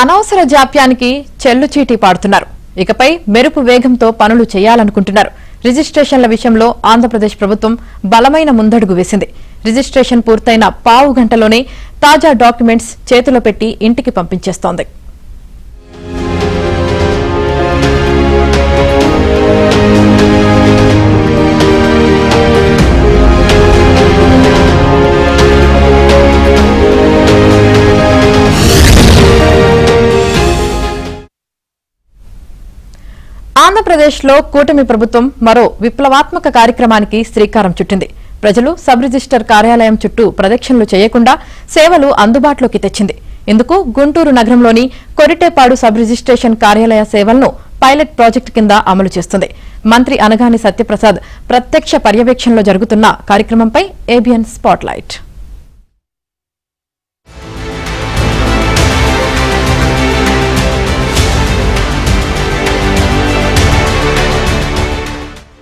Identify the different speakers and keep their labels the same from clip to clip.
Speaker 1: అనవసర జాప్యానికి చెల్లుచీటీ పాడుతున్నారు. ఇకపై మెరుపు వేగంతో పనులు చేయాలనుకుంటున్నారు. రిజిస్ట్రేషన్ల విషయంలో ఆంధ్రప్రదేశ్ ప్రభుత్వం బలమైన ముందడుగు వేసింది. రిజిస్ట్రేషన్ పూర్తయిన పావు గంటలోనే తాజా డాక్యుమెంట్స్ చేతిలో పెట్టి ఇంటికి పంపించేస్తోంది. ఆంధ్రప్రదేశ్లో కూటమి ప్రభుత్వం మరో విప్లవాత్మక కార్యక్రమానికి శ్రీకారం చుట్టింది. ప్రజలు సబ్ రిజిస్టర్ కార్యాలయం చుట్టూ ప్రదక్షిణలు చేయకుండా సేవలు అందుబాటులోకి తెచ్చింది. ఇందుకు గుంటూరు నగరంలోని కొరిటేపాడు సబ్ రిజిస్ట్రేషన్ కార్యాలయ సేవలను పైలట్ ప్రాజెక్టు కింద అమలు చేస్తుంది. మంత్రి అనగాని సత్యప్రసాద్ ప్రత్యక్ష పర్యవేక్షణలో జరుగుతున్న కార్యక్రమంపై ఏబిఎన్ స్పాట్లైట్.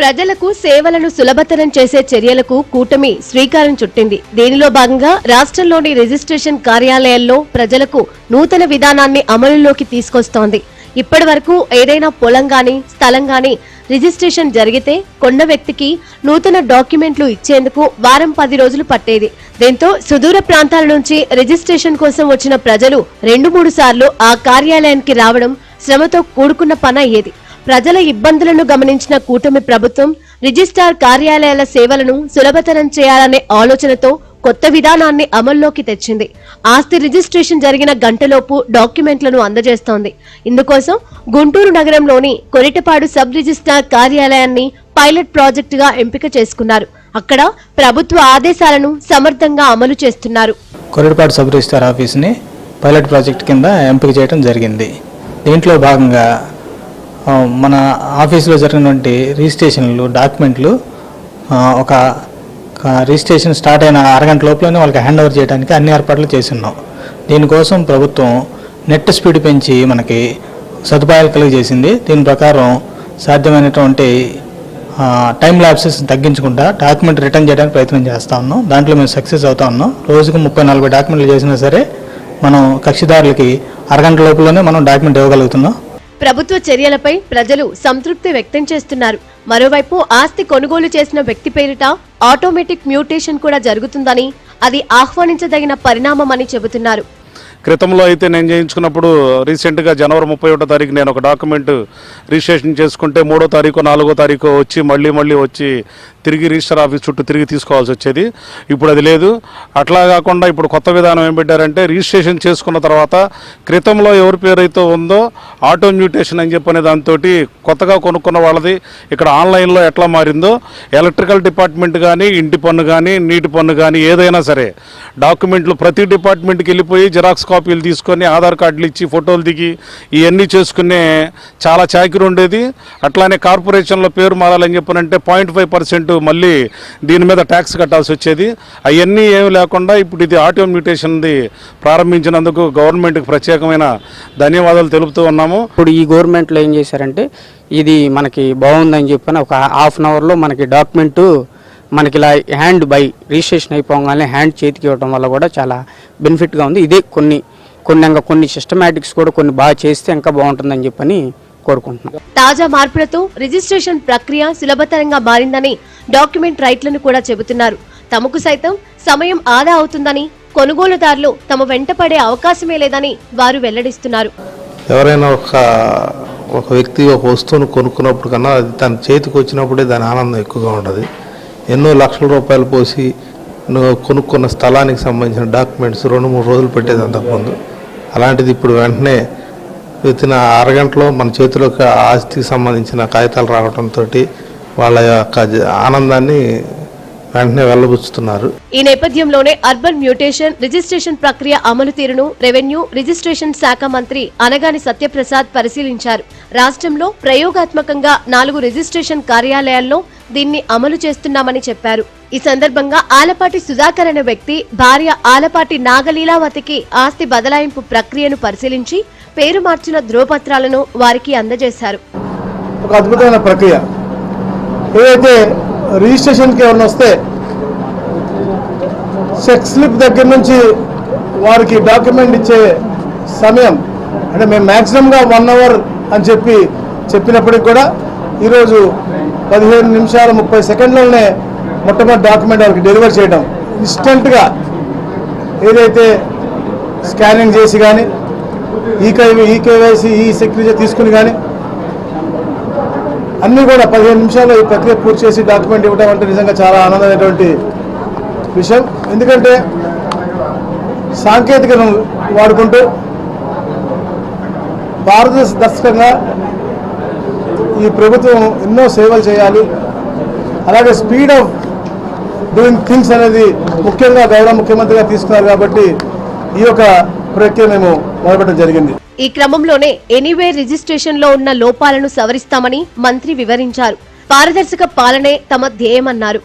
Speaker 2: ప్రజలకు సేవలను సులభతరం చేసే చర్యలకు కూటమి శ్రీకారం చుట్టింది. దీనిలో భాగంగా రాష్ట్రంలోని రిజిస్ట్రేషన్ కార్యాలయాల్లో ప్రజలకు నూతన విధానాన్ని అమలులోకి తీసుకొస్తోంది. ఇప్పటి వరకు ఏదైనా పొలం గాని స్థలం గాని రిజిస్ట్రేషన్ జరిగితే కొన్న వ్యక్తికి నూతన డాక్యుమెంట్లు ఇచ్చేందుకు వారం 10 రోజులు పట్టేది. దీంతో సుదూర ప్రాంతాల నుంచి రిజిస్ట్రేషన్ కోసం వచ్చిన ప్రజలు 2-3 సార్లు ఆ కార్యాలయానికి రావడం శ్రమతో కూడుకున్న పని అయ్యేది. ప్రజల ఇబ్బందులను గమనించిన కూటమి ప్రభుత్వం రిజిస్ట్రార్ కార్యాలయాల సేవలను సులభతరం చేయాలనే ఆలోచనతో కొత్త విధానాన్ని అమల్లోకి తెచ్చింది. ఆస్తి రిజిస్ట్రేషన్ జరిగిన గంటలోపు డాక్యుమెంట్లను అందజేస్తోంది. ఇందుకోసం గుంటూరు నగరంలోని కొరిటపాడు సబ్ రిజిస్ట్రార్ కార్యాలయాన్ని పైలట్ ప్రాజెక్టుగా ఎంపిక చేసుకున్నారు. అక్కడ ప్రభుత్వ ఆదేశాలను సమర్థంగా అమలు చేస్తున్నారు.
Speaker 3: కొరిటపాడు సబ్ రిజిస్ట్రార్ ఆఫీస్ని పైలట్ ప్రాజెక్ట్ కింద ఎంపిక చేయడం జరిగింది. దీంట్లో భాగంగా మన ఆఫీసులో జరిగినటువంటి రిజిస్ట్రేషన్లు డాక్యుమెంట్లు ఒక రిజిస్ట్రేషన్ స్టార్ట్ అయిన అరగంట లోపలనే వాళ్ళకి హ్యాండ్ ఓవర్ చేయడానికి అన్ని ఏర్పాట్లు చేస్తున్నాం. దీనికోసం ప్రభుత్వం నెట్ స్పీడ్ పెంచి మనకి సదుపాయాలు కలిగజేసింది. దీని ప్రకారం సాధ్యమైనటువంటి టైం ల్యాప్సెస్ తగ్గించకుండా డాక్యుమెంట్ రిటర్న్ చేయడానికి ప్రయత్నం చేస్తూ ఉన్నాం. దాంట్లో మేము సక్సెస్ అవుతా ఉన్నాం. రోజుకు 30-40 డాక్యుమెంట్లు చేసినా సరే మనం కక్షిదారులకి అరగంట లోపలనే మనం డాక్యుమెంట్ ఇవ్వగలుగుతున్నాం.
Speaker 2: ప్రభుత్వ చర్యలపై ప్రజలు సంతృప్తి వ్యక్తం చేస్తున్నారు. మరోవైపు ఆస్తి కొనుగోలు చేసిన వ్యక్తి పేరిట ఆటోమేటిక్ మ్యూటేషన్ కూడా జరుగుతుందని, అది ఆహ్వానించదగిన పరిణామమని చెబుతున్నారు.
Speaker 4: క్రితంలో అయితే నేను చేయించుకున్నప్పుడు రీసెంట్గా జనవరి 31వ తారీఖు నేను ఒక డాక్యుమెంట్ రిజిస్ట్రేషన్ చేసుకుంటే 3వ తారీఖు 4వ తారీఖు వచ్చి మళ్ళీ వచ్చి తిరిగి రిజిస్టర్ ఆఫీస్ చుట్టూ తిరిగి తీసుకోవాల్సి వచ్చేది. ఇప్పుడు అది లేదు. అట్లా కాకుండా ఇప్పుడు కొత్త విధానం ఏం పెట్టారంటే రిజిస్ట్రేషన్ చేసుకున్న తర్వాత క్రితంలో ఎవరి పేరైతే ఉందో ఆటో మ్యూటేషన్ అని చెప్పనే దాంతో కొత్తగా కొనుక్కున్న వాళ్ళది ఇక్కడ ఆన్లైన్లో ఎట్లా మారిందో ఎలక్ట్రికల్ డిపార్ట్మెంట్ కానీ ఇంటి పన్ను కానీ నీటి పన్ను కానీ ఏదైనా సరే డాక్యుమెంట్లు ప్రతి డిపార్ట్మెంట్కి వెళ్ళిపోయి జిరాక్స్ కాపీలు తీసుకొని ఆధార్ కార్డులు ఇచ్చి ఫోటోలు దిగి ఇవన్నీ చేసుకునే చాలా చాకిరి ఉండేది. అట్లానే కార్పొరేషన్లో పేరు మారాలని చెప్పనంటే 0.5% మళ్ళీ దీని మీద ట్యాక్స్ కట్టాల్సి వచ్చేది. అవన్నీ ఏమి లేకుండా ఇప్పుడు ఇది ఆటో మ్యూటేషన్ది ప్రారంభించినందుకు గవర్నమెంట్కి ప్రత్యేకమైన ధన్యవాదాలు తెలుపుతూ ఉన్నాము.
Speaker 5: ఇప్పుడు ఈ గవర్నమెంట్లో ఏం చేశారంటే ఇది మనకి బాగుందని చెప్పని ఒక హాఫ్ అన్ అవర్లో మనకి డాక్యుమెంటు మనకి ఇలా హ్యాండ్ బై రిజిస్ట్రేషన్ అయిపోగానే హ్యాండ్ చేతికి ఇవ్వడం వల్ల కూడా చాలా బెనిఫిట్గా ఉంది. ఇదే కొన్ని సిస్టమాటిక్స్ కూడా కొన్ని బాగా చేస్తే ఇంకా బాగుంటుందని చెప్పని కోరుకుంటున్నాం.
Speaker 2: తాజా మార్పులతో రిజిస్ట్రేషన్ ప్రక్రియ సులభతరంగా మారిందని డాక్యుమెంట్ రైట్లను కూడా చెబుతున్నారు. తమకు సైతం సమయం ఆదా అవుతుందని, కొనుగోలుదారులు తమ వెంట పడే అవకాశమే లేదని వారు వెల్లడిస్తున్నారు.
Speaker 6: ఎవరైనా ఒక వ్యక్తి ఒక వస్తువును కొనుక్కున్నప్పుడు కన్నా అది తన చేతికి వచ్చినప్పుడే దాని ఆనందం ఎక్కువగా ఉంటుంది. ఎన్నో లక్షల రూపాయలు పోసి కొనుక్కున్న స్థలానికి సంబంధించిన డాక్యుమెంట్స్ 2-3 రోజులు పెట్టేది అంతకుముందు. అలాంటిది ఇప్పుడు వెంటనే వితిన్ అరగంటలో మన చేతిలోకి ఆస్తికి సంబంధించిన కాగితాలు రావడంతో వాళ్ళ యొక్క ఆనందాన్ని వెంటనే వెల్లబుచ్చుతున్నారు.
Speaker 2: ఈ నేపథ్యంలోనే అర్బన్ మ్యూటేషన్ రిజిస్ట్రేషన్ ప్రక్రియ అమలు తీరును రెవెన్యూ రిజిస్ట్రేషన్ శాఖ మంత్రి అనగాని సత్యప్రసాద్ పరిశీలించారు. రాష్ట్రంలో ప్రయోగాత్మకంగా 4 రిజిస్ట్రేషన్ కార్యాలయాల్లో దీన్ని అమలు చేస్తున్నామని చెప్పారు. ఈ సందర్భంగా ఆలపాటి సుధాకర్ అనే వ్యక్తి భార్య ఆలపాటి నాగలీలావతికి ఆస్తి బదలాయింపు ప్రక్రియను పరిశీలించి పేరు మార్చిన ధ్రువపత్రాలను వారికి అందజేశారు.
Speaker 7: ఒక అద్భుతమైన ప్రక్రియ. ఏదైతే రిజిస్ట్రేషన్కి ఎవరైనా వస్తే చెక్ స్లిప్ దగ్గర నుంచి వారికి డాక్యుమెంట్ ఇచ్చే సమయం అంటే మేము మ్యాక్సిమంగా 1 అవర్ అని చెప్పినప్పటికి కూడా ఈరోజు 15 నిమిషాల 30 సెకండ్లలోనే మొట్టమొదటి డాక్యుమెంట్ వాళ్ళకి డెలివర్ చేయడం, ఇన్స్టెంట్గా ఏదైతే స్కానింగ్ చేసి కానీ ఈకేవైసీ ఈ సిగ్నేచర్ తీసుకుని కానీ అన్నీ కూడా 15 నిమిషాల్లో ఈ ప్రక్రియ పూర్తి చేసి డాక్యుమెంట్ ఇవ్వడం అంటే నిజంగా చాలా ఆనందమైనటువంటి విషయం. ఎందుకంటే సాంకేతికను వాడుకుంటూ పారదర్శకంగా ఈ ప్రభుత్వం ఎన్నో సేవలు చేయాలి, అలాగే స్పీడ్ ఆఫ్ డూయింగ్ థింగ్స్ అనేది ముఖ్యంగా గౌరవ ముఖ్యమంత్రిగా తీసుకున్నారు కాబట్టి ఈ యొక్క ప్రక్రియ మేము మొదలుపెట్టడం జరిగింది.
Speaker 2: ఈ క్రమంలోనే ఎనీవే రిజిస్ట్రేషన్ లో ఉన్న లోపాలను సవరిస్తామని మంత్రి వివరించారు. పారదర్శక పాలనే తమ ధ్యేయమన్నారు.